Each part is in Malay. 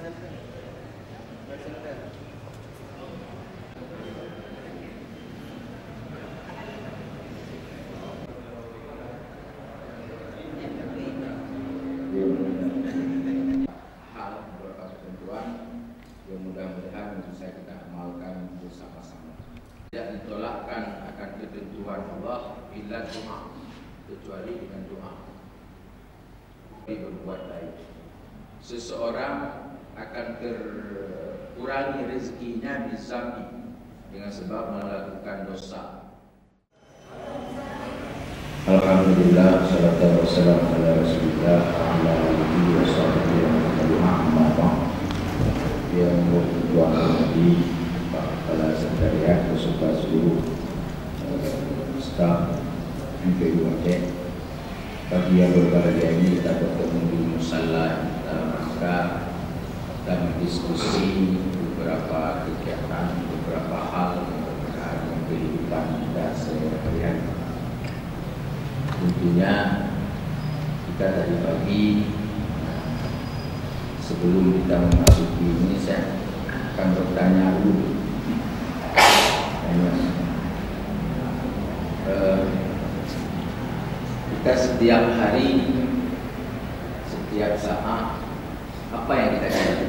hal beberapa ketentuan yang mudah-mudahan bisa kita amalkan bersama-sama. Tidak ditolakkan akan ketentuan Allah illa doa, kecuali dengan doa. Berbuat baik. Seseorang akan terkurangi rezekinya bizambi dengan sebab melakukan dosa. Alhamdulillah, salatu wassalamu ala Rasulillah wa ala alihi wa sahbihi wa man yang bertujuan di Kepala Sekretariat beserta seluruh staf MPU Aceh. Pagi yang berbahagia ini kita bertemu di musala maka dan diskusi beberapa kegiatan, beberapa hal dalam kehidupan kita sehari-hari. Tentunya kita tadi pagi sebelum kita memasuki ini saya akan bertanya dulu. Kita setiap hari, setiap saat, apa yang kita cari?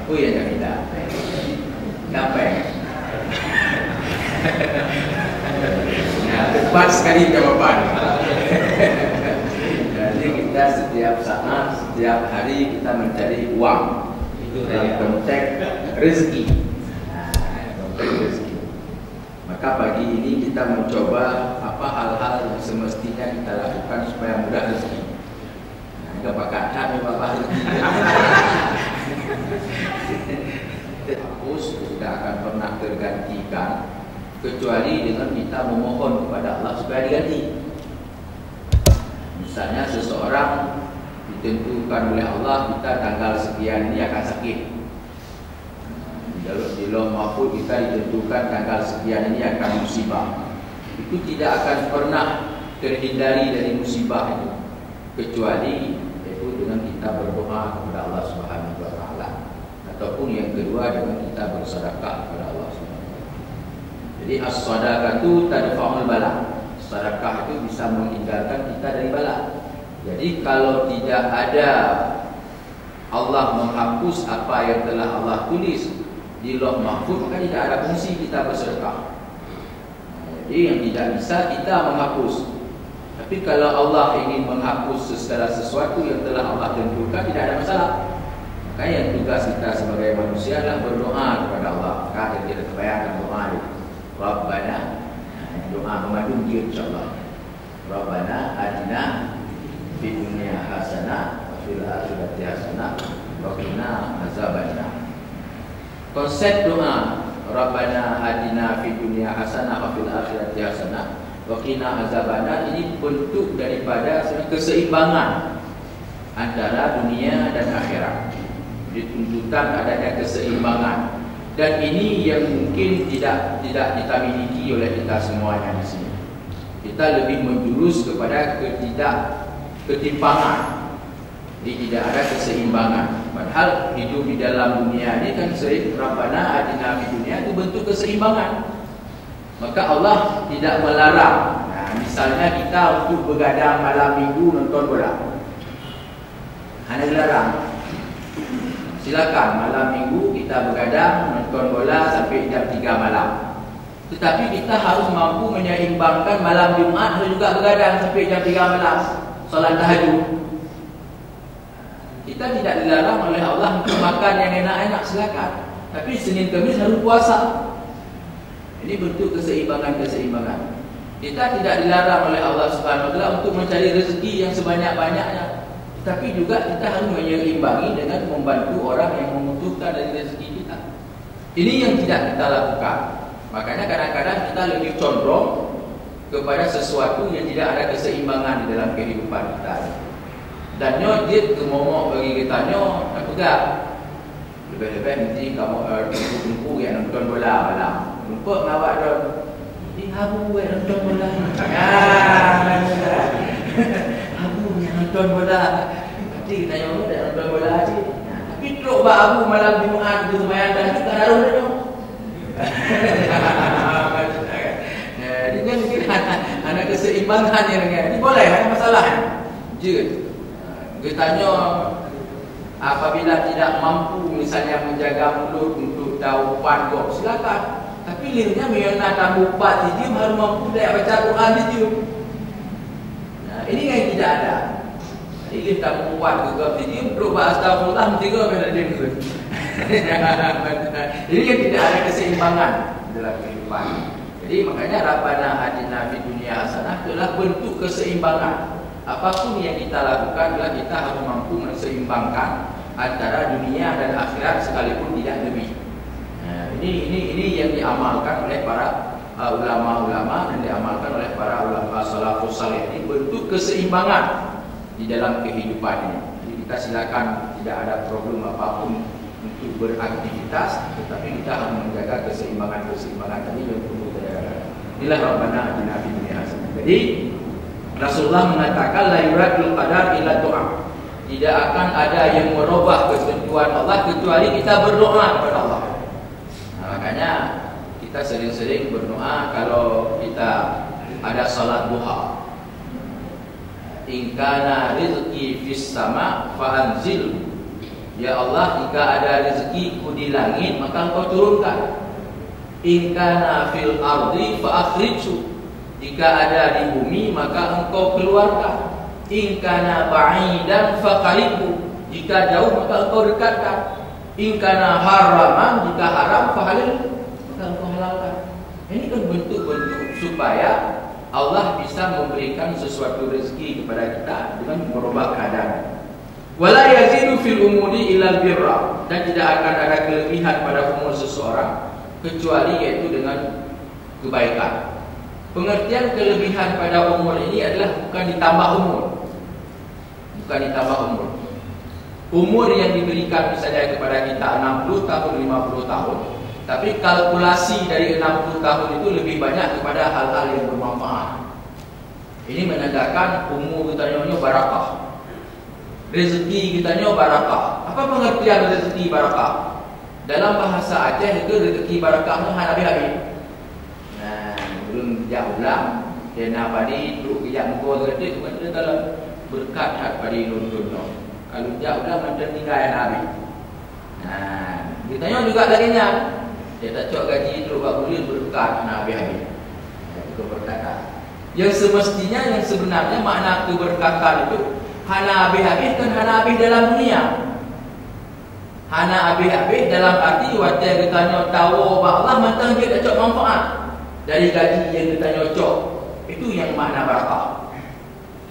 Oh ya tidak. Apa ya? Nah, tepat sekali jawaban. Jadi kita setiap saat, setiap hari kita mencari uang. Itu dari konteks rezeki. Konteks rezeki. Maka pagi ini kita mencoba apa hal-hal yang semestinya kita lakukan supaya mudah rezeki. Nah, enggak pakai bapak rezeki. Hapus tidak akan pernah tergantikan kecuali dengan kita memohon kepada Allah supaya diganti. Misalnya seseorang ditentukan oleh Allah kita tanggal sekian ini akan sakit. Di lauh mahfuz kita ditentukan tanggal sekian ini akan musibah. Itu tidak akan pernah terhindari dari musibah itu kecuali itu dengan kita berdoa kepada Allah Subhanahu wa taala. Ataupun yang kedua dengan kita bersedekah kepada Allah Subhanahu wa taala. Jadi as-shadaqatu tadfa'ul bala. Sedekah itu bisa menghindarkan kita dari bala. Jadi kalau tidak ada Allah menghapus apa yang telah Allah tulis di lauh mahfuz, maka tidak ada fungsi kita bersedekah. Jadi yang tidak bisa kita menghapus. Tapi kalau Allah ingin menghapus segala sesuatu yang telah Allah tentukan, tidak ada masalah. Maka yang tugas kita sebagai manusia adalah berdoa kepada Allah. Maka kita terbayangkan doa itu. Rabbana, doa memadum dia insyaAllah. Rabbana atina fid dunya hasanah wa fil akhirati hasanah wa qina azabannar. Konsep doa Rabbana atina fid dunya hasanah wa fil akhirati hasanah wa qina azabannar ini bentuk daripada keseimbangan antara dunia dan akhirat. Dituntutan adanya keseimbangan, dan ini yang mungkin tidak kita miliki oleh kita semuanya di sini. Kita lebih menjurus kepada ketimpangan. Jadi tidak ada keseimbangan. Padahal hidup di dalam dunia ini kan Rabbana atina fid dunya itu bentuk keseimbangan. Maka Allah tidak melarang. Nah, misalnya kita untuk begadang malam minggu nonton bola, hanya dilarang. Silakan malam minggu kita begadang nonton bola sampai jam 3 malam. Tetapi kita harus mampu menyeimbangkan malam Jumat harus juga begadang sampai jam 3 malam solat tahajud. Kita tidak dilarang oleh Allah untuk makan yang enak-enak, silakan. Tapi Senin Kamis harus puasa. Ini bentuk keseimbangan. Kita tidak dilarang oleh Allah Subhanahu wa taala untuk mencari rezeki yang sebanyak-banyaknya. Tapi juga kita harus menyeimbangi dengan membantu orang yang membutuhkan dari rezeki kita. Ini yang tidak kita lakukan. Makanya kadang-kadang kita lebih condong kepada sesuatu yang tidak ada keseimbangan di dalam kehidupan kita. Dan dia kemomok bagi kita tak pegang. Lebih-lebih nanti kamu tunggu yang nonton bola malam. Lupa ngawak dong. Ini habu yang nonton bola. Habu yang nonton bola. Nanti kita nonton bola aja. Pak Abu malam Jumaat itu sembahyang dah kita darung dah. Dengan mungkin anak keseimbangan yang dengan ini boleh, ada masalah. Je. Dia tanya apabila tidak mampu misalnya menjaga mulut untuk tahu pandok, silakan. Tapi lirnya menyona tahu pat dia harus mampu dah baca Quran dia. Nah, ini yang tidak ada. Ini tak kuat juga dia perlu astagfirullah tiga benda dia tu. Ini yang tidak ada keseimbangan dalam kehidupan. Jadi makanya Rabbana atina fid dunya hasanah adalah bentuk keseimbangan. Apapun yang kita lakukan adalah kita harus mampu menseimbangkan antara dunia dan akhirat sekalipun tidak lebih. Ini yang diamalkan oleh para ulama-ulama dan diamalkan oleh para ulama salafus saleh. Ini bentuk keseimbangan di dalam kehidupan ini. Jadi kita silakan, tidak ada problem apapun untuk beraktivitas, tetapi kita harus menjaga keseimbangan tadi yang perlu kita jaga. Inilah Rabbana atina fid dunya hasanah. Jadi Rasulullah mengatakan la yuradul qadar illa doa. Tidak akan ada yang merubah ketentuan Allah kecuali kita berdoa kepada Allah. Nah, makanya kita sering-sering berdoa kalau kita ada salat duha. In kana rizqi fis sama fa anzil. Ya Allah, jika ada rezekiku di langit maka Engkau turunkan. In kana fil ardi fa akhrijhu. Jika ada di bumi maka Engkau keluarkan. In kana ba'idan fa qaribhu. Jika jauh maka Engkau dekatkan. In kana haraman, jika haram fa halil, maka Engkau halalkan. Ini kan bentuk-bentuk supaya Allah bisa memberikan sesuatu rezeki kepada kita dengan merubah keadaan. Wala yazidu fil umuri illa birra, dan tidak akan ada kelebihan pada umur seseorang kecuali yaitu dengan kebaikan. Pengertian kelebihan pada umur ini adalah bukan ditambah umur. Bukan ditambah umur. Umur yang diberikan misalnya kepada kita 60 tahun, 50 tahun. Tapi kalkulasi dari 60 tahun itu lebih banyak kepada hal-hal yang bermanfaat. Ini menandakan umur kita nyonya barakah. Rezeki kita nyonya barakah. Apa pengertian rezeki barakah? Dalam bahasa Aceh itu rezeki barakah itu habis-habis. Nah, belum jauh ulang. Dia nak padi duduk kejap muka terdetik bukan dia dalam berkat hak padi nonton. Kalau jauh ulang macam tinggal yang habis. Nah, kita nyonya juga laginya. Dia tak cok gaji terus buat bulan berkat nak habis-habis. Keberkatan. Yang semestinya, yang sebenarnya makna keberkatan itu hana habis-habis kan hana habis dalam dunia. Hana habis-habis dalam arti wajah kita tahu bahawa Allah mantang dia tak cok manfaat dari gaji yang kita nyocok. Itu yang makna barakah.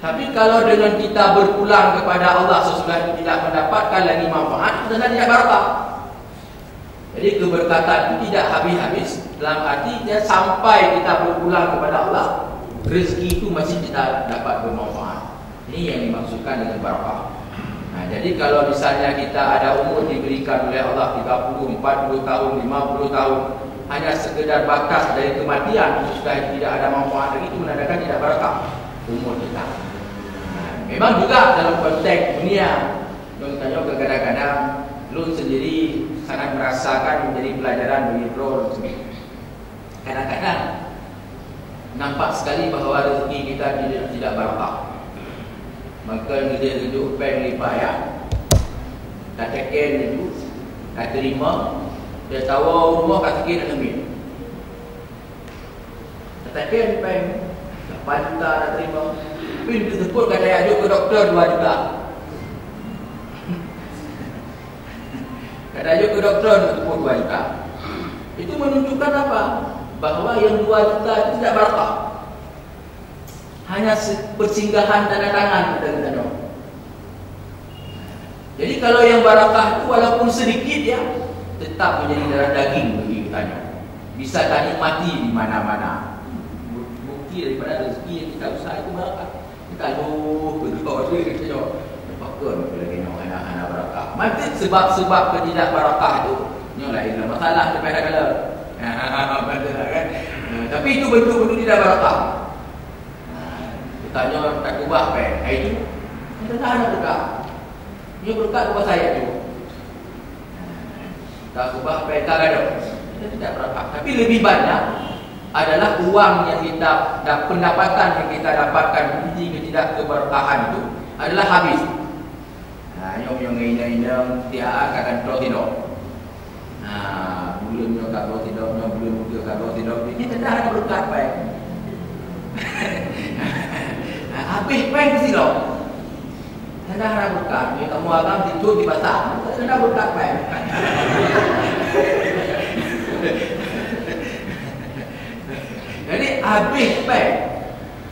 Tapi kalau dengan kita berpulang kepada Allah sesudah itu tidak mendapatkan lagi manfaat, itu tidak barakah. Jadi keberkatan itu tidak habis-habis dalam arti dia sampai kita berpulang kepada Allah, rezeki itu masih kita dapat bermanfaat. Ini yang dimaksudkan dengan barakah. Nah, jadi kalau misalnya kita ada umur diberikan oleh Allah 30, 40 tahun, 50 tahun, hanya sekedar batas dari kematian, sudah tidak ada manfaat lagi, itu menandakan tidak barakah umur kita. Nah, memang juga dalam konteks dunia, contohnya kadang-kadang lu sendiri sangat merasakan menjadi pelajaran bagi bro. Kadang-kadang nampak sekali bahawa rezeki kita tidak barakah. Maka dia tunjuk bank lipat ya, dah teken itu, dah terima, dia tahu rumah kat teken nak ambil. Dah teken bank, dah panta dah terima, pintu tersebut kata ajuk ke doktor 2 juta. Kata ajuk ke doktor tersebut 2 juta. Itu menunjukkan apa? Bahawa yang 2 juta itu tidak barakah. Hanya persinggahan tanda tangan kita tahu. Jadi kalau yang barakah itu walaupun sedikit ya, tetap menjadi darah daging bagi kita. Bisa tadi mati di mana-mana. Bukti daripada rezeki yang kita usaha itu barakah. Kita berdoa tu kita jawab, pakon lagi nak anak-anak barakah. Mati sebab-sebab ketidak barakah itu ni lain masalah daripada kalau. Betul kan? Tapi itu bentuk-bentuk tidak barakah. Tanya tak ubah apa? Itu kita tak ada berkat. Dia berkat buat saya tu. Tak ubah peta ada. Kita tidak berapa. Tapi lebih banyak adalah uang yang kita pendapatan yang kita dapatkan jika tidak keberkahan itu adalah habis. Nah, yang ina-ina tiada akan tertidur. Nah, belum kalau tidak, belum kalau tidak, ini tidak ada berkat baik. Habis baik mesti loh. Tidak ada berkat. Ni kamu agam tidur di pasar, tidak ada berkat baik. Jadi habis baik.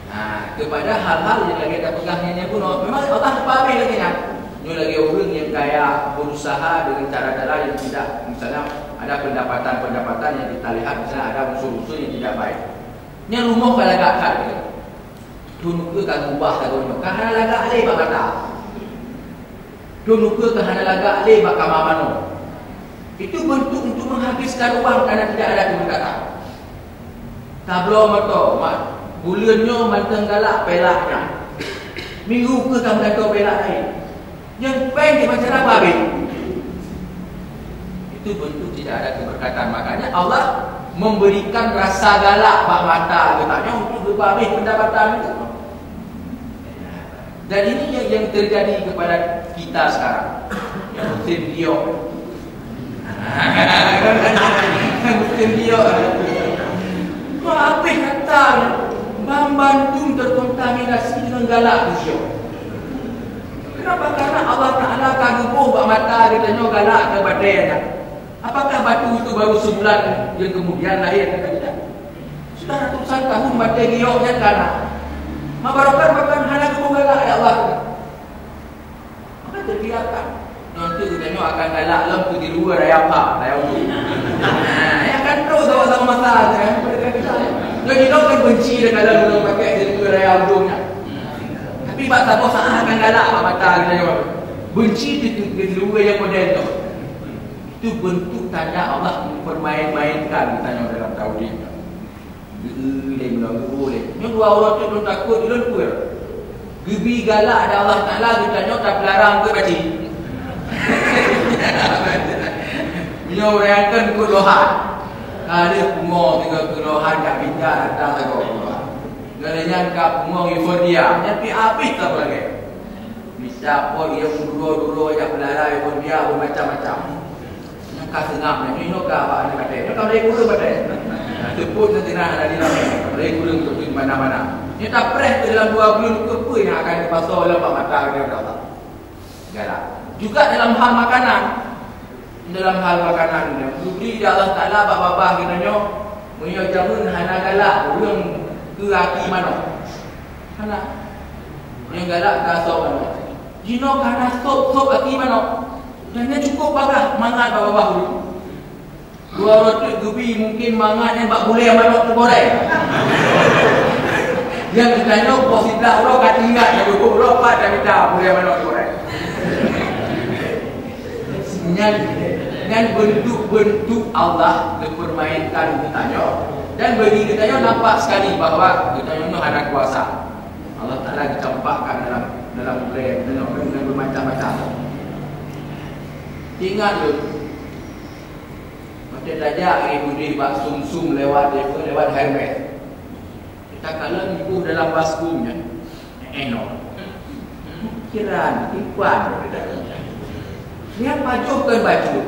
Nah, kepada hal-hal yang lagi kita pegangnya pun memang Allah habis lagi nak. Ini lagi orang yang kaya berusaha dengan cara-cara yang tidak, misalnya ada pendapatan-pendapatan yang kita lihat, misalnya ada unsur-unsur yang tidak baik. Ini rumah kalau agak Dunuka kan ubah lagunya. Kahana lagak alih bak kata. Dunuka kahana lagak alih bak kamamano. Itu bentuk untuk menghabiskan uang kerana tidak ada keberkatan. Tablo mato, bulannya manteng galak pelaknya. Minggu ke kamu kata pelak lain. Yang pendek macam apa habis? Itu bentuk tidak ada keberkatan. Makanya Allah memberikan rasa galak bak mata katanya untuk berhabis pendapatan itu. Dan ini yang terjadi kepada kita sekarang. Yang musim dia. Musim dia. Habis kata membantu terkontaminasi dengan galak dia. Kenapa? Karena Allah Ta'ala kagubuh bak mata dia tanya galak ke badannya. Apakah batu itu baru sebulan yang kemudian lahir? Tidak. Sudah ratusan tahun badan dia yang galak. Mabarokan bahkan hanya kemugalah ya Allah. Maka terbiarkan. Nanti kita akan galak lampu di luar raya apa? Raya itu. Ya kan terus sama-sama masalah kan? Jadi kita kan benci dengan dalam pakai di luar raya ujungnya. Tapi baca bos akan galak apa mata kita benci di luar yang model itu. Itu bentuk tanda Allah mempermain-mainkan kita dalam tauhid. Dia boleh. Yang dua orang tu don't takut, don't fear. Gebi galak ada Allah Taala ditanya tak larang ke baca. Dia orang kan kelohan. Ada pungo tiga kelohan tak pindah datang lagi. Galanya kap pungo euforia, tapi habis tak lagi. Bisa pun dia dulu aja pelarai pun dia macam-macam. Yang kasengam ni no ka apa ni kata. Ni kalau dia guru baca. Tepuk nanti nak ada di dalam. Mereka gurung untuk di mana-mana. Ini tak pernah dalam 2 bulan ke yang akan dipasal oleh Pak Mata dia Allah. Galak. Juga dalam hal makanan. Dalam hal makanan ni, beri Allah Taala bapa-bapa kita nyo, munyo jamun hana galak, urang ke aki mana. Hana. Yang galak ka sok mana. Jino kana sok aki mana. Dan dia cukup bagah mangat bapa-bapa dulu. 2 roti gubi mungkin mangat yang tak boleh manok tergoreng. Yang ditanya positif orang kat tinggal yang 20 ropat dan kita boleh manok tergoreng. Dengan bentuk-bentuk Allah dipermainkan ditanya dan bagi ditanya nampak sekali bahawa ditanya itu ada kuasa. Allah Taala dicampakkan dalam plan dengan bermacam-macam. Ingat dulu. Macam saja ibu di bak sum-sum lewat Hermes. Kita kalau ibu dalam baskumnya, kiraan, tipuan. Dia pajukan baju,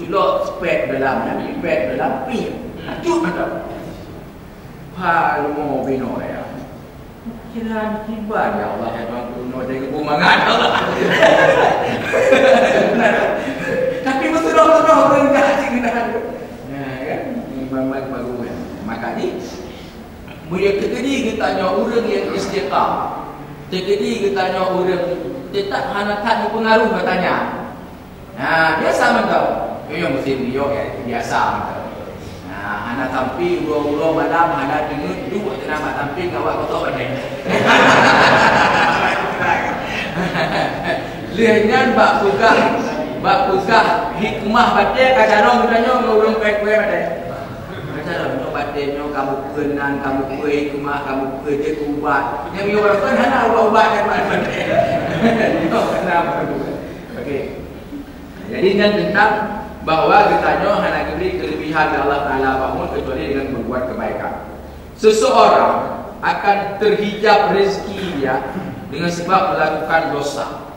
culok spek dalamnya, spek dalam pin, acuh macam. Palmo bino ya. Kiraan tiba ya Allah ya Tuhan kuno dari kebumangan Allah. Tapi betul-betul orang kasih kita. Memang baru ya. Maka ni mulia kediri kita tanya orang yang istiqam. Kediri kita tanya orang tetap hanakan pengaruh katanya. Nah, biasa mentau. Yang musim dia biasa mentau. Nah, hana sampai ulo-ulo malam hana dengut duk nama sampai kawak kotor badai. Lihat bak pusah hikmah badai kacarong katanya orang kue-kue badai. Kacarong badainya kamu kenang, kamu kue hikmah, kamu kerja ubat. Yang dia orang kan hana ubat kan badai. Kenapa? Okey. Jadi dengan tentang bahawa ditanya hanya diberi kelebihan dari Allah Ta'ala bangun kecuali dengan berbuat kebaikan. Seseorang akan terhijab rezeki dia dengan sebab melakukan dosa.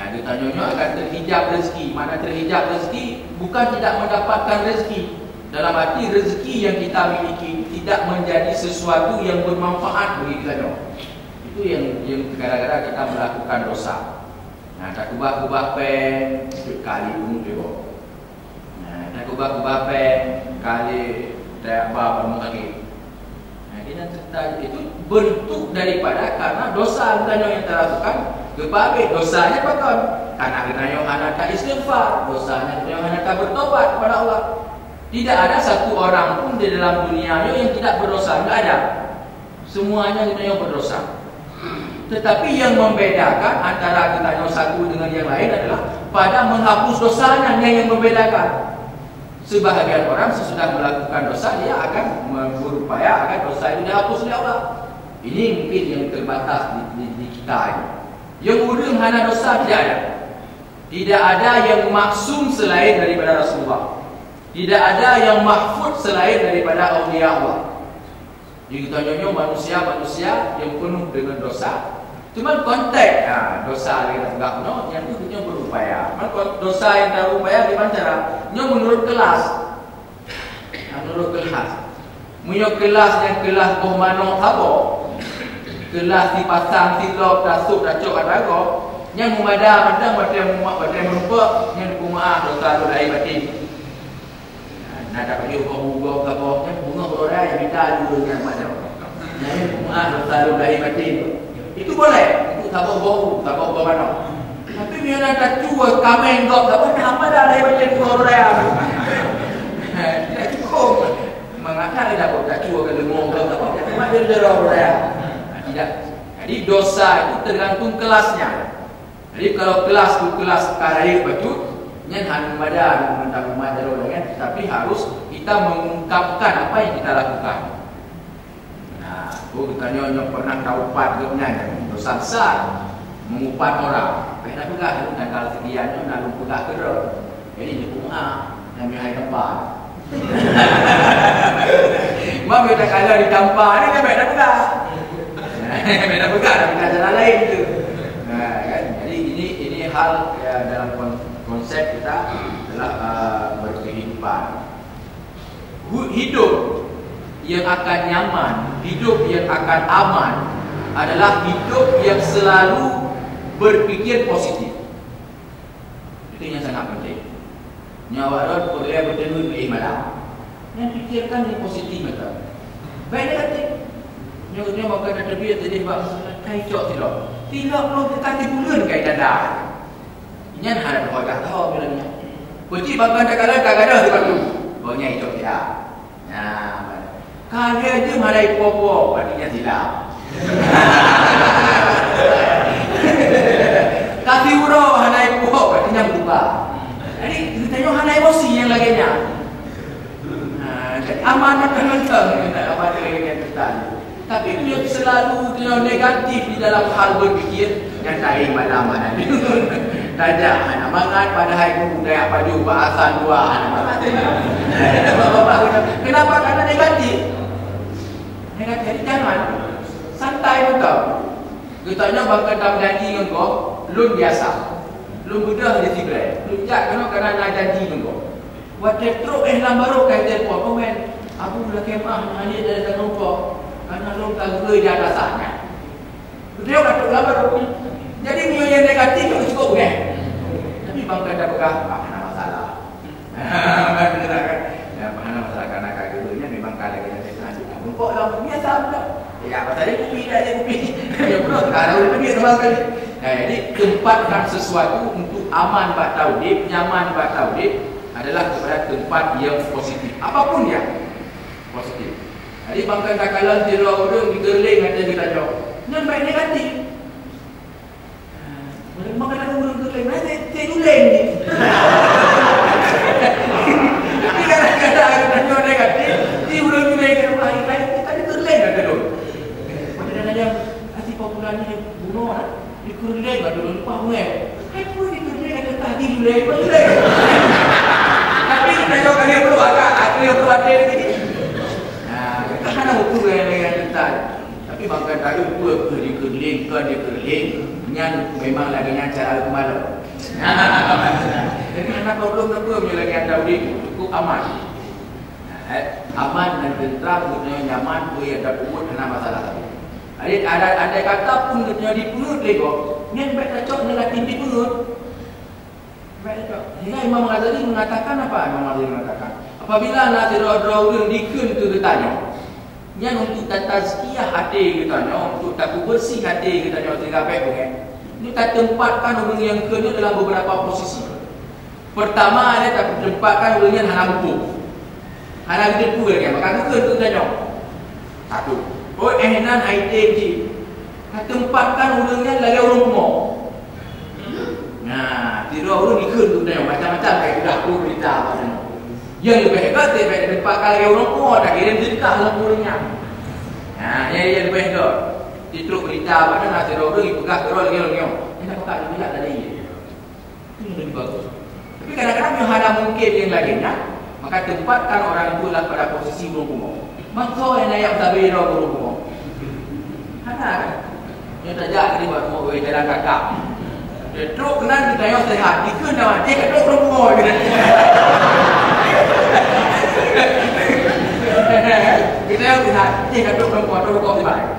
Ditanya akan terhijab rezeki. Mana terhijab rezeki? Bukan tidak mendapatkan rezeki. Dalam arti rezeki yang kita miliki tidak menjadi sesuatu yang bermanfaat bagi kita. Itu yang kadang-kadang kita melakukan dosa. Tak kubah-kubah pen kali pun tengok. Tak kubah-kubah pen kali tak apa pun lagi. Kita cerita itu bentuk daripada karena dosa kita yang terlakukan. Kebabit dosanya betul. Karena kita yang anak tak istighfar, dosanya kita yang anak tak bertobat kepada Allah. Tidak ada satu orang pun di dalam dunia yang tidak berdosa. Tidak ada. Semuanya kita yang berdosa. Tetapi yang membedakan antara kita yang satu dengan yang lain adalah pada menghapus dosanya yang membedakan. Sebahagian orang sesudah melakukan dosa dia akan berupaya agar dosa itu dihapus oleh Allah. Ini mungkin yang terbatas di kita ini. Yang urung hana dosa tidak ada. Tidak ada yang maksum selain daripada Rasulullah. Tidak ada yang mahfud selain daripada awliya Allah. Jadi kita nyonya manusia-manusia yang penuh dengan dosa. Cuma konteks dosa yang tidak penuh, yang itu kita berupaya. Dosa yang tak berupaya gimana cara? Menurut kelas. Menurut kelas. Menurut kelas yang kelas bohmano apa? Kelas dipasang silap dasuk dacuk atago. Yang memada macam merupa yang bermaaf dosa lahir batin. Nak dapat dia hukum-hukum apa? Yang bunga orang yang minta dulu yang macam. Yang bermaaf dosa lahir batin. Itu boleh. Itu tak bohong, tak bohong mana. Tapi biar ada cua kami enggak tak boleh apa dah lahir batin orang. Tidak cukup. Mengakar dia dapat tak cua ke lemong tak apa. Cuma dia orang. Tidak. Jadi dosa itu tergantung kelasnya. Jadi kalau kelas itu kelas karaya betul, nyan pada mentang-mentang dengan, tapi harus kita mengungkapkan apa yang kita lakukan. Nah, kita nyonya pernah taubat dengan dosa besar, mengupat orang. Kenapa enggak? Dan kalau sedianya nak lupa kerja, jadi dia punga, nak mihai tempat. Mak kita kalau di tempat ni kan baik dah pegang. Beda pegang tapi tak jalan lain tu. Kan? Jadi ini hal ya, dalam konsep kita adalah berkehidupan. Hidup yang akan nyaman, hidup yang akan aman adalah hidup yang selalu berpikir positif. Itu yang sangat penting. Nyawa rod boleh bertemu dengan malam. Yang fikirkan yang positif betul. Baik negatif. Nyonya makan ada terbit jadi bab kai cok tidak. Tidak belum tekati bulan kai dada. Ini harap orang tahu bila ni. Puji makan kadang-kadang dekat tu. Baunya cok tidak. Nah, kalau dia malai popo artinya tidak. Tapi uro hanai popo artinya berubah. Jadi ditanya hanai emosi yang laginya. Amanah kehendak kita apa dengan kita. Tapi itu yang selalu yang negatif di dalam hal berfikir yang tak iman amanah. Tajak anak mangat padahal budaya apa juga bahasan dua anak. Kenapa? Karena negatif. Negatif jangan santai betul. Kita bangkan tak janji engkau, lun biasa. Lun mudah dia tiba. Lun jak kerana nak janji engkau. Wadah teruk lambaru kai telefon komen. Aku dah kemah hanya dari dalam kau. Karena lo tak boleh di atas sana. Dia dah lambaru. Jadi punya yang negatif itu cukup kan? Tapi bangga dah pegang mana masalah. Ya mana masalah karena kayak gitunya memang kalau kita tekan. Kok lah biasa pula. Ya apa tadi kopi dah je kopi. Ya betul kalau itu sama sekali. Jadi tempatkan sesuatu untuk aman buat tauhid, nyaman buat tauhid adalah kepada tempat yang positif. Apapun dia positif. Jadi bangkan kakalan tira orang digerling kata kita jawab. Yang baik negatif. Makan aku orang gerling mana saya ulang ni. Tapi kadang-kadang ada yang negatif, dia orang ulang ke rumah lain kita digerling kata dulu. Padahal ada hati popularnya bunuh lah. Digerling kata dulu lupa buat. Hai pun digerling kata tadi ulang. Kita jawab kali perlu agak, aku yang perlu ada lagi. Kan ada buku yang kita. Tapi makan tadi buku dikerlingkan, nyan memang lagi cara kemalu. Jadi anak problem lagi ada cukup aman. Aman dan tentram, nyaman, ada umur, ada masalah tadi. Ada kata pun di perut lego. Nyan baik cocok dengan tinggi perut. Hingga Imam Ghazali mengatakan apa? Imam Ghazali mengatakan, apabila nanti roh-roh dikun tu ditanya, yang untuk tazkiyah hati kitanya, untuk tak bersih hati kitanya, tiga pek ini tak tempatkan orang yang kena dalam beberapa posisi. Pertama, dia tak tempatkan orang yang hana buku, hana hidup pula kan? Maka kena tu tanya. Satu, oh ehnan ITG, tak tempatkan orang yang lagi orang rumah. Nah, tidak orang ikut tu tanya macam-macam kayak sudah perlu berita apa semua. Yang lebih hebat dia tempat kali orang tua dah kirim sedekah dalam kurangnya. Nah, yang lebih hebat. Titruk berita apa dah nak tidak orang dipegang terus lagi orang. Ini tak pakai dia tadi. Ini lebih bagus. Tapi kadang-kadang yang ada mungkin yang lainnya, maka tempatkan orang itu lah pada posisi berhubung. Maka yang ayat tabir berhubung. Ada kan? Yang tak jadi buat mau jalan kakak. Teruk kena ditanya sehat, dikun dah dia kat dok rumah gitu. Kita yang lihat dia kat dok rumah dok kau tiba.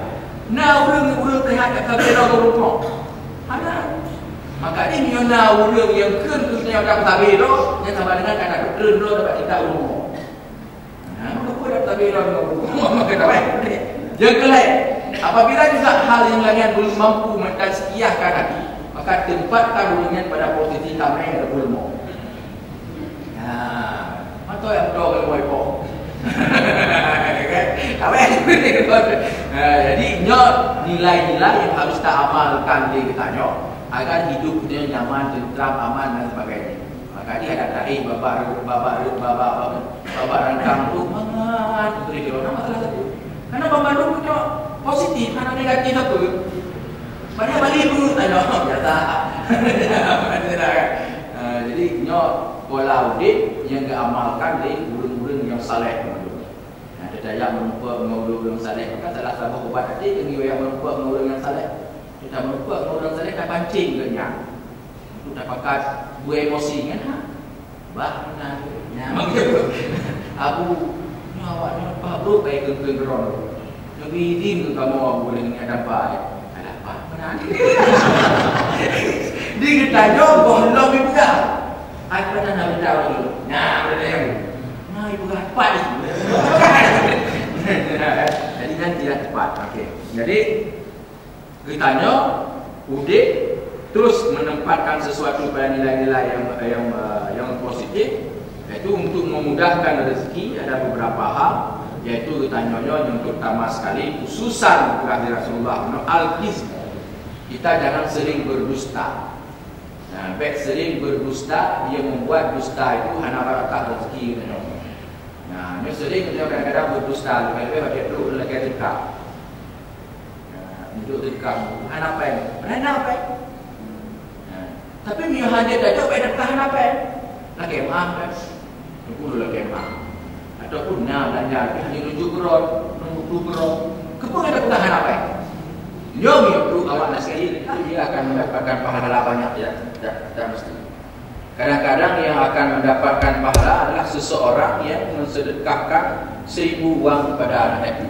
Nah urang sehat kat kabel rumah. Ada. Maka ini yang urang yang kun tu yang dak kabel yang sama dengan kata dok dapat kita rumah. Nah, maka dapat kabel rumah maka dapat. Yang kelai, apabila juga hal yang lain belum mampu mentazkiyahkan hati, maka tempatkan hubungan pada posisi kami yang berilmu. Atau yang tahu kalau mau ikut. Jadi nilai-nilai yang harus kita amalkan di kitanya agar hidupnya nyaman, tentram, aman dan sebagainya. Maka dia ada tahi babak rangkang tu banget. Itu dia orang masalah satu. Karena pembantu punya positif, karena negatif apa? Banyak balik dulu tanya biasa. Jadi pola audit yang diamalkan di guru-guru yang saleh. Ada yang merupakan guru yang saleh. Maka salah satu obat hati yang merupakan guru yang saleh. Kita merupakan guru yang saleh dah pancing ke nya. Untuk dapatkan buah emosi kan? Bah mana? Macam Abu awak ni apa bro baik ke geron. Lebih izin ke kamu boleh ni ada apa? Dia kata jawab lebih mudah. Aku dah nak beritahu dulu. Nah, beritahu. Nah, ibu cepat. Jadi nanti dah cepat. Okey. Jadi kitanya udik terus menempatkan sesuatu pada nilai-nilai yang positif, iaitu untuk memudahkan rezeki. Ada beberapa hal, iaitu kitanya yang terutama sekali khususan kepada Rasulullah al-Qism. Kita jangan sering berdusta. Nah, baik sering berdusta, dia membuat dusta itu hana barakah rezeki. Nah, ini sering kita kadang-kadang berdusta, lebih-lebih dia duduk lagi dekat. Duduk dekat, hana apa? Hana apa? Tapi dia hadir dah jauh pada dekat hana apa? Lagi maaf kan? Tunggu lagi maaf. Ataupun nak belanja, hanya rujuk geron, nunggu geron. Kepung ada dekat hana apa? Yang itu awak nasihat dia akan mendapatkan pahala banyak ya, tak mesti. Kadang-kadang yang akan mendapatkan pahala adalah seseorang yang mensedekahkan 1000 wang kepada anak yatim.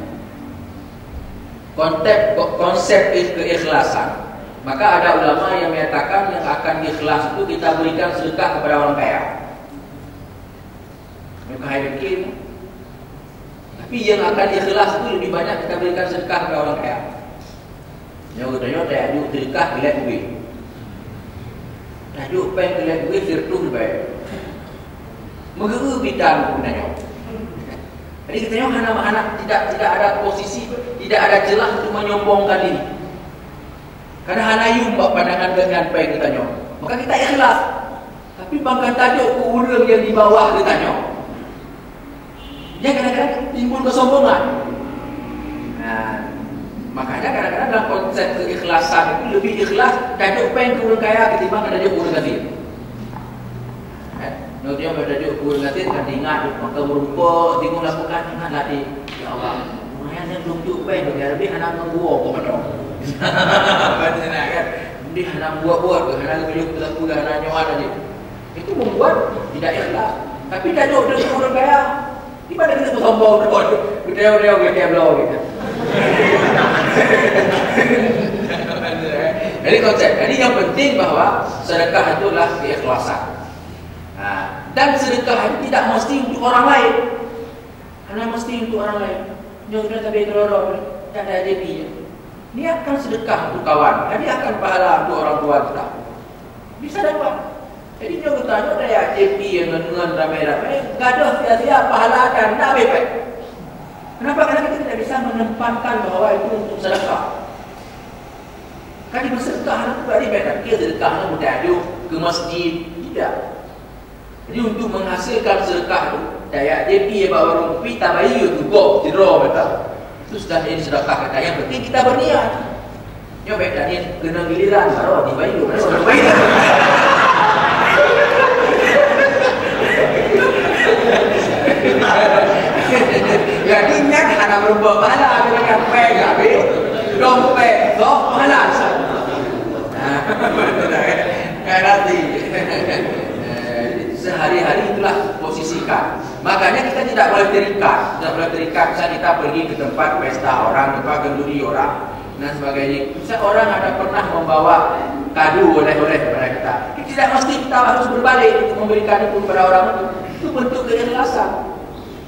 Konsep keikhlasan. Maka ada ulama yang menyatakan yang akan ikhlas itu kita berikan sedekah kepada orang kaya. Mereka fikir. Tapi yang akan ikhlas itu lebih banyak kita berikan sedekah kepada orang kaya. Yang katanya tak ada sedekah bila duit. Tak ada pen bila duit virtus baik. Mengeru bidang punanya. Jadi katanya anak-anak tidak ada posisi, tidak ada celah untuk menyombongkan diri. Karena hanayu buat pandangan dengan baik katanya. Maka kita ikhlas. Tapi bangkan tajuk ke orang yang di bawah katanya. Dia kadang-kadang timbul kesombongan. Nah, makanya kadang-kadang dalam konsep keikhlasan itu lebih ikhlas tajuk pen ke orang kaya ketimbang tajuk orang kafir. Dia berdajuk kurang nanti kan ingat maka berupa tengok lakukan ingat nanti ya Allah lumayan yang belum cukup baik bagi lebih anak membuat apa macam mana kan dia anak buat ke anak beliau berlaku dah anak nyawa tadi itu membuat tidak ikhlas tapi dajuk dengan orang kaya di mana kita sombong dia belum gitu. Jadi konsep. Jadi yang penting bahawa sedekah itulah keikhlasan. Dan sedekah itu tidak mesti untuk orang lain. Karena mesti untuk orang lain. Jangan sampai terorok. Tak ada JP. Niatkan sedekah untuk kawan. Jadi akan pahala untuk orang tua kita. Bisa dapat. Jadi jangan tanya ada JP yang dengan ramai-ramai. Gaduh sia-sia pahala akan tak baik. Kenapa? Karena kita tidak bisa menempatkan bahawa itu untuk sedekah. Kan di bersedekah itu berarti mereka kira sedekahnya berdajuk ke masjid. Tidak. Jadi untuk menghasilkan sedekah itu daya JP bawa warung kopi tak bayi itu kok tidur mereka. Itu sudah jadi sedekah kata yang penting kita berniat. Ya baik dan ni kena giliran baru di bayi mana sudah bayi. Jadi niat anak berubah pahala dengan pega dompet toh pahala. Nanti sehari-hari itulah posisikan. Makanya kita tidak boleh terikat. Misalnya kita pergi ke tempat pesta orang, tempat kenduri orang dan sebagainya. Misalnya orang ada pernah membawa kado oleh-oleh kepada kita. Tidak mesti kita harus berbalik untuk memberikan itu kepada orang itu. Itu bentuk keikhlasan.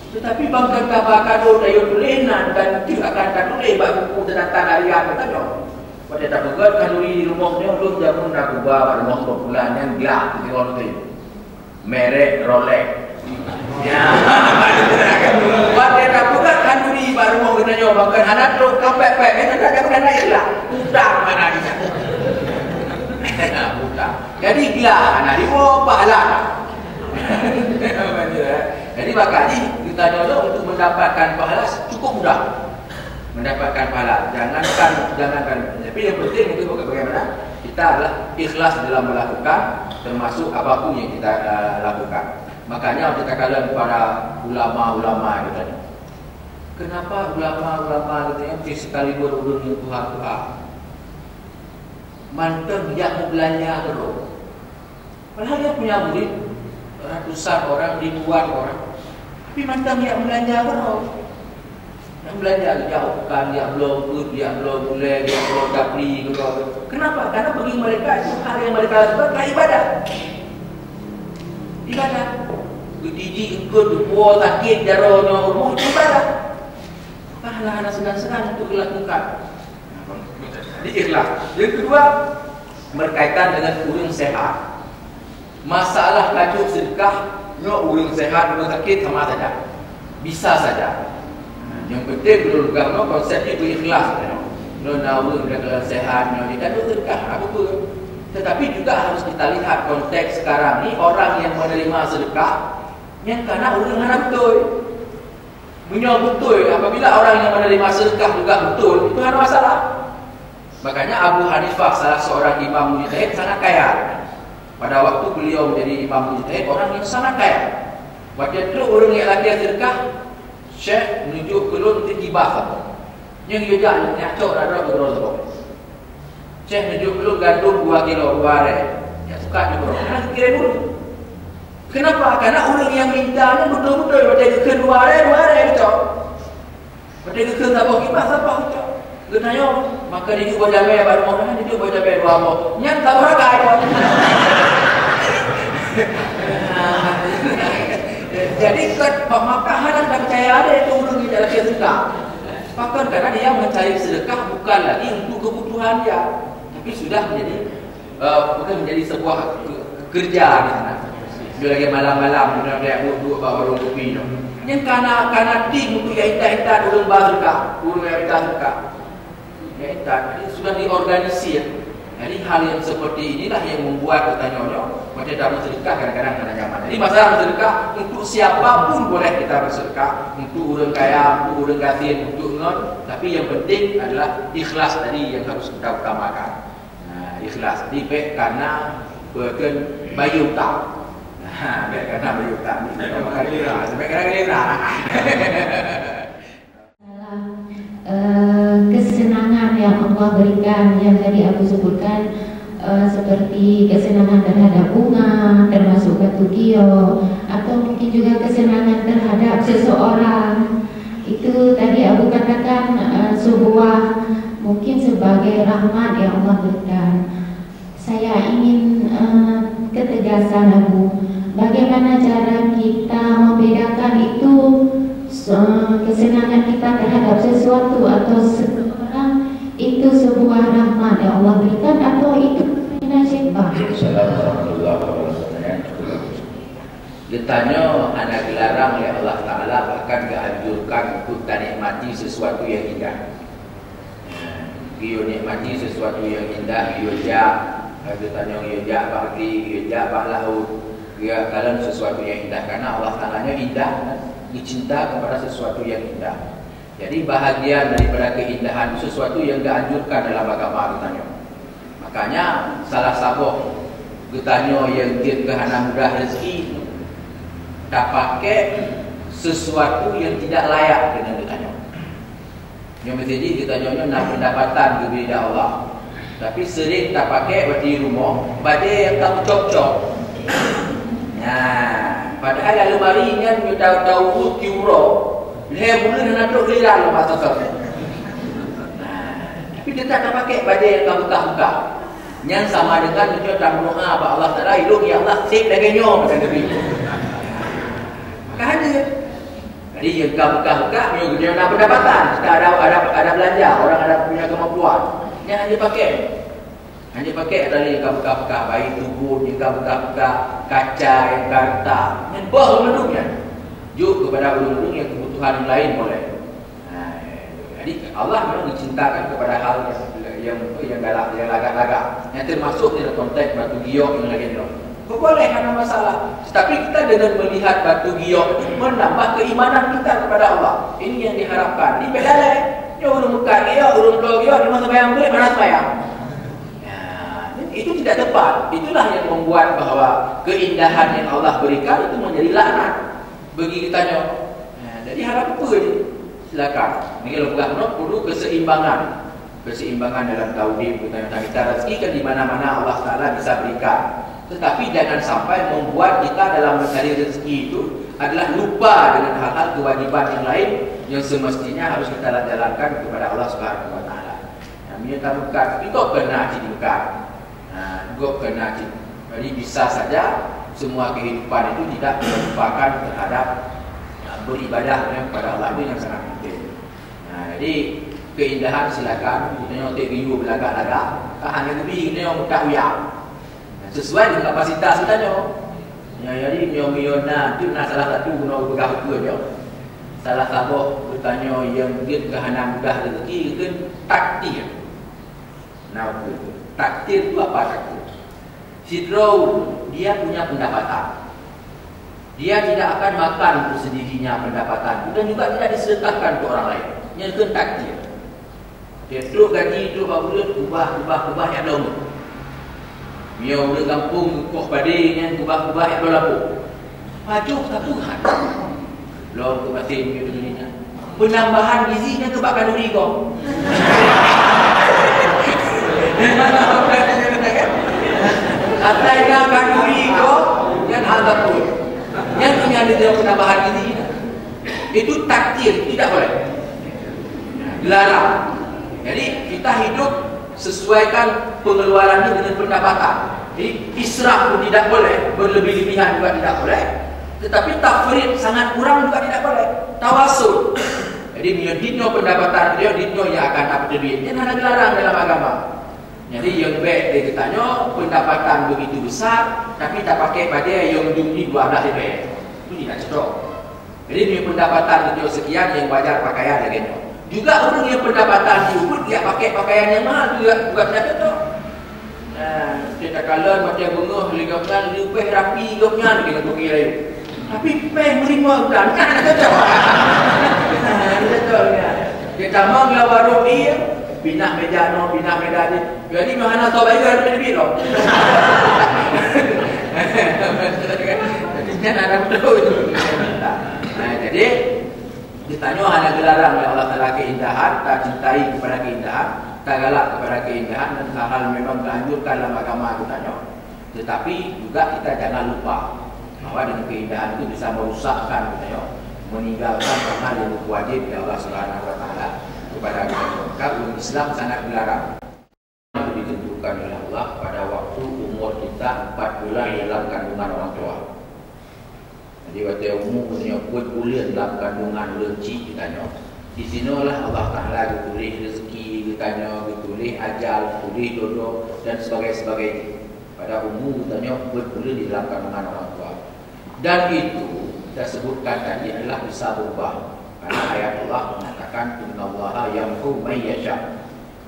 Tetapi bangkan kabar kado dayu tulinan dan tidak akan tulis bagi buku tentang harian kata dong. Pada tak begat kanduri di rumahnya belum jamun nak ubah rumah popularnya gelap di orang tu. Merek Rolex. Ya. Pada tak begat kanduri baru mau kena nyoba kan anak tu kampek-pek kita tak kena ikhlas. Utang mana dia. Utang. Jadi gila anak dia pahala. Jadi makanya kita nyoba untuk mendapatkan pahala cukup mudah. Mendapatkan pahala. Jangankan. Tapi yang penting itu bagaimana kita adalah ikhlas dalam melakukan termasuk apapun yang kita lakukan. Makanya kita katakan para ulama-ulama gitu. Kenapa ulama-ulama gitu yang sekali berurun yang Tuhan. Mantan tidak mau belanja terus. Padahal dia punya murid ratusan orang, ribuan orang. Tapi mantan tidak belanja terus. Yang belanja jauhkan, dia belum boleh, dia belum dapri gitu. Kenapa? Karena bagi mereka itu hal yang mereka lakukan adalah ibadah. Ibadah. Gediji engkau buat sakit jaronya umum ibadah. Pahala senang-senang untuk dilakukan. Jadi ikhlas. Yang kedua berkaitan dengan urang sehat. Masalah kajuk sedekah, urang sehat, urang sakit sama saja. Bisa saja. Yang penting belum agama konsepnya itu ikhlas. Namun dengan sehat, kita itu sedekah apa pun. Tetapi juga harus kita lihat konteks sekarang ni orang yang menerima sedekah yang karena orang harap betul. Menyebut betul apabila orang yang menerima sedekah juga betul, itu ada masalah. Makanya Abu Hanifah salah seorang imam mujtahid sangat kaya. Pada waktu beliau menjadi imam mujtahid, orang yang sangat kaya. Waktu itu orang yang lagi sedekah Syekh menunjuk kelun untuk gibah apa. Yang dia jalan nyacok ada berdoa sebab. Syekh menunjuk kelun gandum 2 kilo 2 hari. Ya suka juga. Nah, kira dulu. Kenapa? Karena orang yang mintanya betul-betul pada ke 2 hari itu. Pada ke apa gibah apa itu. Kenanya maka dia buat jamai baru mau kan dia buat jamai 2 apa. Yang tak beragak itu. Jadi maka harus percaya ada itu orang yang dalam sedekah. Bahkan karena dia mencari sedekah bukan lagi untuk kebutuhan dia, tapi sudah menjadi sebuah kerja di sana. Dia lagi malam-malam dia buat warung kopi. Yang karena tim untuk yang intat orang bazukah, orang yang intat. Ya intat sudah diorganisir. Jadi hal yang seperti inilah yang membuat pertanyaannya macam dalam sedekah kadang-kadang kena nyaman. Jadi masalah sedekah untuk siapapun boleh kita bersedekah, untuk orang kaya, untuk orang kafir, untuk non. Tapi yang penting adalah ikhlas tadi yang harus kita utamakan. Ikhlas. Jadi karena bagian bayi utang. Biar kena berhutang ni. Makan lira, sampai kena lira. Kesenangan yang Allah berikan yang tadi aku sebutkan, seperti kesenangan terhadap bunga, termasuk batu gio, atau mungkin juga kesenangan terhadap seseorang. Itu tadi aku katakan sebuah mungkin sebagai rahmat yang Allah berikan. Saya ingin ketegasan Abu, bagaimana cara kita membedakan itu kesenangan kita terhadap sesuatu atau seseorang itu sebuah rahmat yang Allah berikan atau itu permainan syaitan. Assalamualaikum warahmatullahi wabarakatuh. Ditanya anak dilarang oleh Allah Ta'ala, bahkan dianjurkan untuk tak nikmati sesuatu yang indah. Dia nikmati sesuatu yang indah, dia jak. Dia tanya dia jak pagi, dia jak laut. Dia dalam sesuatu yang indah, karena Allah Ta'ala indah, dicinta kepada sesuatu yang indah. Jadi bahagian daripada keindahan itu sesuatu yang dianjurkan dalam agama katanya. Makanya salah satu katanya yang dia kehana mudah rezeki tak pakai sesuatu yang tidak layak dengan katanya. Yang mesti ditanya nak pendapatan kepada Allah, tapi sering tak pakai di rumah, pada yang tak cocok. Nah, padahal almari kan kita tahu euro, dia boleh nak duduk lira lepas tu. Tapi dia tak pakai pada yang buka-buka. Yang sama dengan kita dalam doa pada Allah Taala, hidup ya Allah sip lagi nyo macam tu. Maka ada. Jadi yang buka-buka dia nak pendapatan, kita ada belanja, orang ada punya kemampuan. Yang dia pakai. Hanya pakai adalah yang buka-buka bayi tubuh, yang buka-buka kaca, yang karta, yang bawah meluduknya. Juga kepada ulung-ulung yang kebutuhan lain boleh. Jadi Allah memang dicintakan kepada hal yang lagak-lagak. Yang termasuk dalam konteks batu giok yang lagi ni. Boleh ada masalah. Tetapi kita dengan melihat batu giok menambah keimanan kita kepada Allah. Ini yang diharapkan. Di pedalai, dia urung buka giok, urung dua giok, dia masa bayang boleh, mana bayang. Itu tidak tepat. Itulah yang membuat bahawa keindahan yang Allah berikan itu menjadi laknat bagi kita. Jadi harap apa ni? Silakan. Ini kalau bukan perlu keseimbangan. Keseimbangan dalam tauhid kita rezekikan di mana-mana Allah Taala bisa berikan. Tetapi jangan sampai membuat kita dalam mencari rezeki itu adalah lupa dengan hal-hal kewajiban yang lain yang semestinya harus kita jalankan kepada Allah Subhanahu Wa Taala. Minta bukan, itu kena dibuka. Juga kena. Jadi bisa saja semua kehidupan itu tidak melupakan terhadap beribadah kepada Allah itu yang sangat penting. Jadi keindahan silakan. Kita yang tengok belagak-lagak. Hanya lebih kita yang mudah uyak. Sesuai dengan kapasitas kita nyo. Jadi miona itu salah satu guna bergabung dia. Salah satu bertanya yang dia kehana mudah rezeki itu takdir. Takdir itu apa takdir? Sidro dia punya pendapatan. Dia tidak akan makan untuk sendirinya pendapatan. Dan juga tidak disedekahkan ke orang lain. Yang itu takdir. Dia tu gaji tu bagus kubah yang lama. Dia udah kampung kok badainya kubah yang berlaku. Maju tak Tuhan. Lalu tu masih begitu dunia. Penambahan gizinya kebakar duri kau. Katanya kanduri kau yang agak pun. Yang punya dia penambahan gizi. Itu takdir, tidak boleh. Dilarang. Jadi kita hidup sesuaikan pengeluarannya dengan pendapatan. Jadi israf pun tidak boleh, berlebih-lebihan juga tidak boleh. Tetapi tafrid sangat kurang juga tidak boleh. Tawasul. Jadi dinyo pendapatan dia dinyo yang akan dapat duit. Ini ada dilarang dalam agama. Jadi yang baik dia katanya pendapatan begitu besar tapi tak pakai pada yang jumlah 12 lebih. Itu tidak cocok. Jadi dia pendapatan dia sekian yang wajar pakaian lagi. Juga orang yang pendapatan diukur dia pakai pakaian yang mahal juga tidak cocok. Kita kalau macam bunga ligapkan lebih rapi gopnya dengan pergi lain. Tapi peh merima bukan kan cocok. Betul ya. Kita mau warung dia pindah meja no, pindah meja ni. Jadi mana tahu baik ada lebih loh. Jangan ada betul itu. Nah, jadi ditanya hanya dilarang oleh Allah Taala keindahan, tak cintai kepada keindahan, tak galak kepada keindahan, dan hal-hal memang dianjurkan dalam agama ditanya. Tetapi juga kita jangan lupa bahwa dengan keindahan itu bisa merusakkan, meninggalkan hal yang wajib dari Allah Subhanahu Wa Taala kepada kita. Maka Islam sangat dilarang. Ditentukan oleh Allah pada waktu umur kita 4 bulan dalam kandungan orang tua. Jadi waktu umurnya 4 bulan dalam kandungan leci ditanya. Di sinilah Allah Taala ditulis rezeki ditanya, ditulis ajal, ditulis jodoh dan sebagainya. Pada umur ditanya 4 bulan di dalam kandungan orang tua. Dan itu kita sebutkan tadi adalah bisa berubah. Karena ayat Allah mengatakan innallaha yamhu may yasha.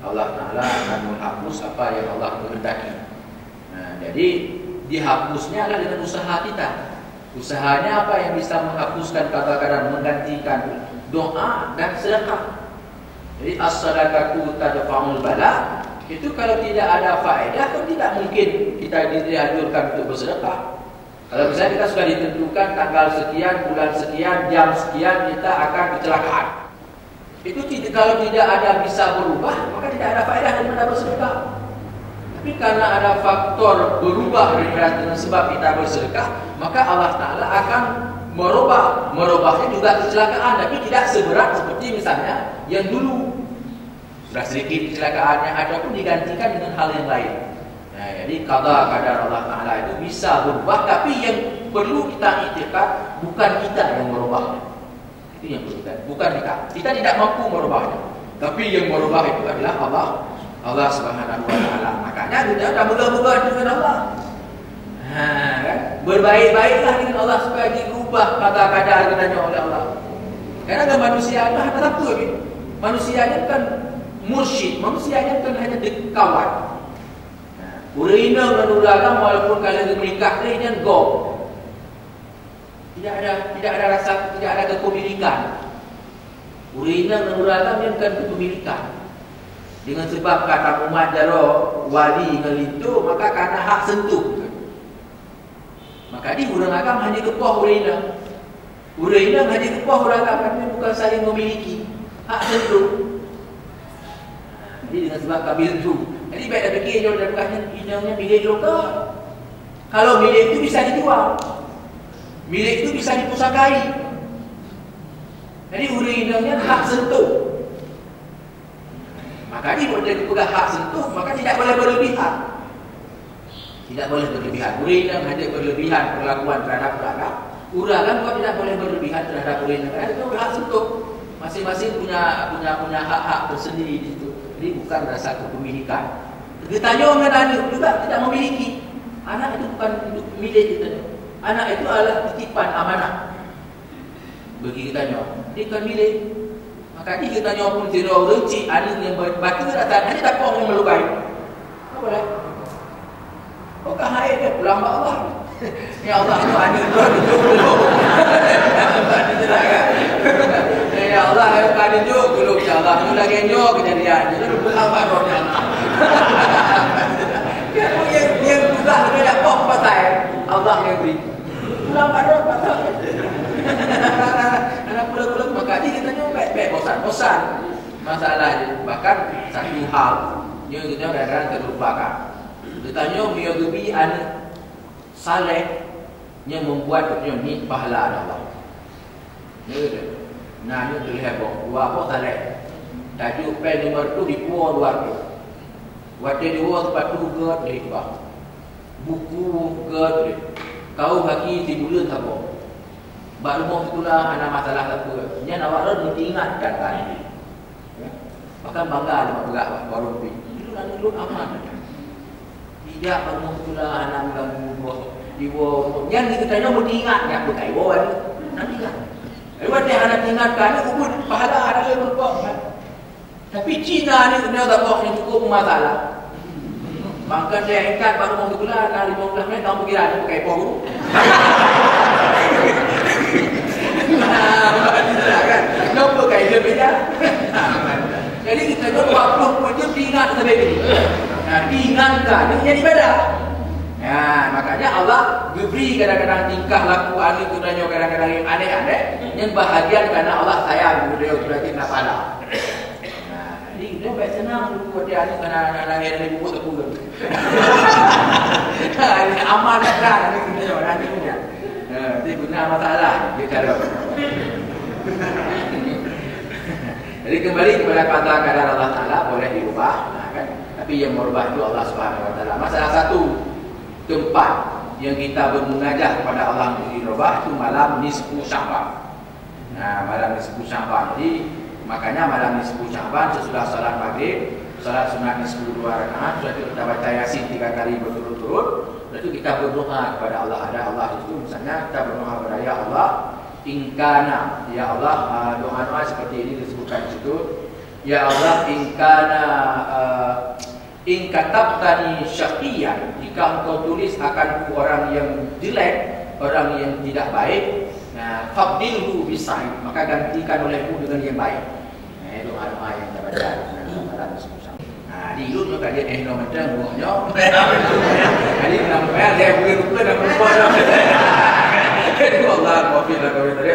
Allah Ta'ala akan menghapus apa yang Allah kehendaki. Nah, jadi dihapusnya adalah dengan usaha kita. Usahanya apa yang bisa menghapuskan kata-kata menggantikan doa dan sedekah. Jadi as-sadaqatu tadfa'ul bala. Itu kalau tidak ada faedah kan tidak mungkin kita dianjurkan untuk bersedekah. Kalau misalnya kita sudah ditentukan tanggal sekian, bulan sekian, jam sekian kita akan kecelakaan. Itu kalau tidak ada bisa berubah, maka tidak ada faedah daripada bersedekah. Tapi karena ada faktor berubah dengan sebab kita bersedekah, maka Allah Ta'ala akan merubah. Merubahnya juga kecelakaan, tapi tidak seberat seperti misalnya yang dulu. Sudah sedikit kecelakaannya, ada pun digantikan dengan hal yang lain. Nah, jadi qada Allah Ta'ala itu bisa berubah, tapi yang perlu kita iktikad bukan kita yang merubahnya. Itu yang perlu kita, bukan kita. Kita tidak mampu merubahnya. Tapi yang merubah itu adalah Allah Subhanahu Wa Taala. Makanya kita tak moga-moga dengan Allah. Kan? Berbaik-baiklah dengan Allah supaya dirubah kata-kata katanya oleh Allah. Karena manusia itu hanya satu lagi. Manusianya kan mursyid, manusianya kan hanya kawan. Urina menulakan walaupun kalian menikah ini go. Tidak ada rasa, tidak ada kepemilikan. Urina menulakan dia bukan kepemilikan. Dengan sebab kata umat jaro wali ngelintu, maka karena hak sentuh. Maka di urang agam hanya kepoh urina. Urina hanya kepoh urang agam, bukan saling memiliki hak sentuh. Jadi dengan sebab kabil itu. Jadi baik dah fikir dia bukannya inangnya milik lokal. Kalau milik itu bisa dijual. Milik itu bisa dipusakai. Jadi urinanya hak sentuh. Maka dia boleh pegang hak sentuh, maka tidak boleh berlebihan. Tidak boleh berlebihan. Urinang hanya berlebihan perlakuan terhadap urangan. Urangan kok tidak boleh berlebihan terhadap urinang. Itu hak sentuh. Masing-masing punya hak-hak tersendiri di situ. Jadi bukan rasa kepemilikan. Ditanya dengan anak juga tidak memiliki. Anak itu bukan milik kita. Anak itu adalah titipan amanah. Bagi kita nyo, dia kan milik. Maka dia kita nyo pun tidak renci anak yang batu datang, dia tak boleh melukai. Apa boleh? Kau kahai dia pulang Allah. Ya Allah, tu anak tu dulu. Ya Allah, ayo kali dulu insyaallah. Tu lagi nyo kejadian. Jadi pulang rohnya. Yang juga tidak kok pasal Allah yang beri. Pulang pasal. Anak pula maka dia kita baik bosan masalah bahkan satu hal yang kita kadang-kadang terlupakan. Ditanya dia gebi anak saleh yang membuat dia ni pahala Allah. Nah, ni terlihat dua apa saleh. Tajuk pen nomor tu di puan luar tu. Waktu dua tempat tu ke di bawah. Buku ke kau haki di bulan apa? Baru mau itulah ada masalah apa. Nya nawar mesti ingatkan tadi. Bahkan bangga dengan berak baru pergi. Dulu aman. Tidak baru mau itulah anak ganggu diwo. Yang kita nak mesti ingat ya bukai wo ni. Nanti kan. Lewat dia anak ingatkan ubud pahala ada yang berkok. Tapi Cina ni kena tak yang cukup masalah. Maka saya ikat baru mau itulah anak 15 minit kamu kira ada pakai poh. Kan? Kenapa kain dia beda? Jadi kita tu 20 pun diingat sampai ini. Nah, diingatkan dia jadi beda. Ya, makanya Allah beri kadang-kadang tingkah laku ahli tunanya kadang-kadang yang aneh-aneh yang bahagian karena Allah sayang beliau berarti nafala. Nah, jadi dia baik senang dulu dia ni karena nangis dari buku tepung. Ini amal dah ni kita orang ni punya. Dia guna masalah dia cara. Jadi kembali kepada kata kadar Allah Taala boleh diubah, kan? Tapi yang merubah itu Allah Subhanahu Wa Taala. Masalah satu tempat yang kita bermunajat kepada Allah untuk dirubah itu malam nisfu Sya'ban. Nah, malam nisfu Sya'ban. Jadi makanya malam nisfu Sya'ban sesudah salat maghrib, salat sunat nisfu 2 rakaat, sudah kita baca Yasin 3 kali berturut-turut, lalu kita berdoa kepada Allah. Ada Allah itu misalnya kita berdoa kepada Ya Allah, ingkana, Ya Allah, doa-doa seperti ini disebutkan di situ. Ya Allah, ingkana in katabtani syaqiyan, jika engkau tulis akan orang yang jelek, orang yang tidak baik, nah fabdilhu bisa'id, maka gantikan olehmu dengan yang baik. Nah, itu doa yang kita baca dalam semua. Nah, di ilut maka dia macam buahnya. Jadi namanya dia boleh lupa dan lupa. Allah maafkan kami tadi.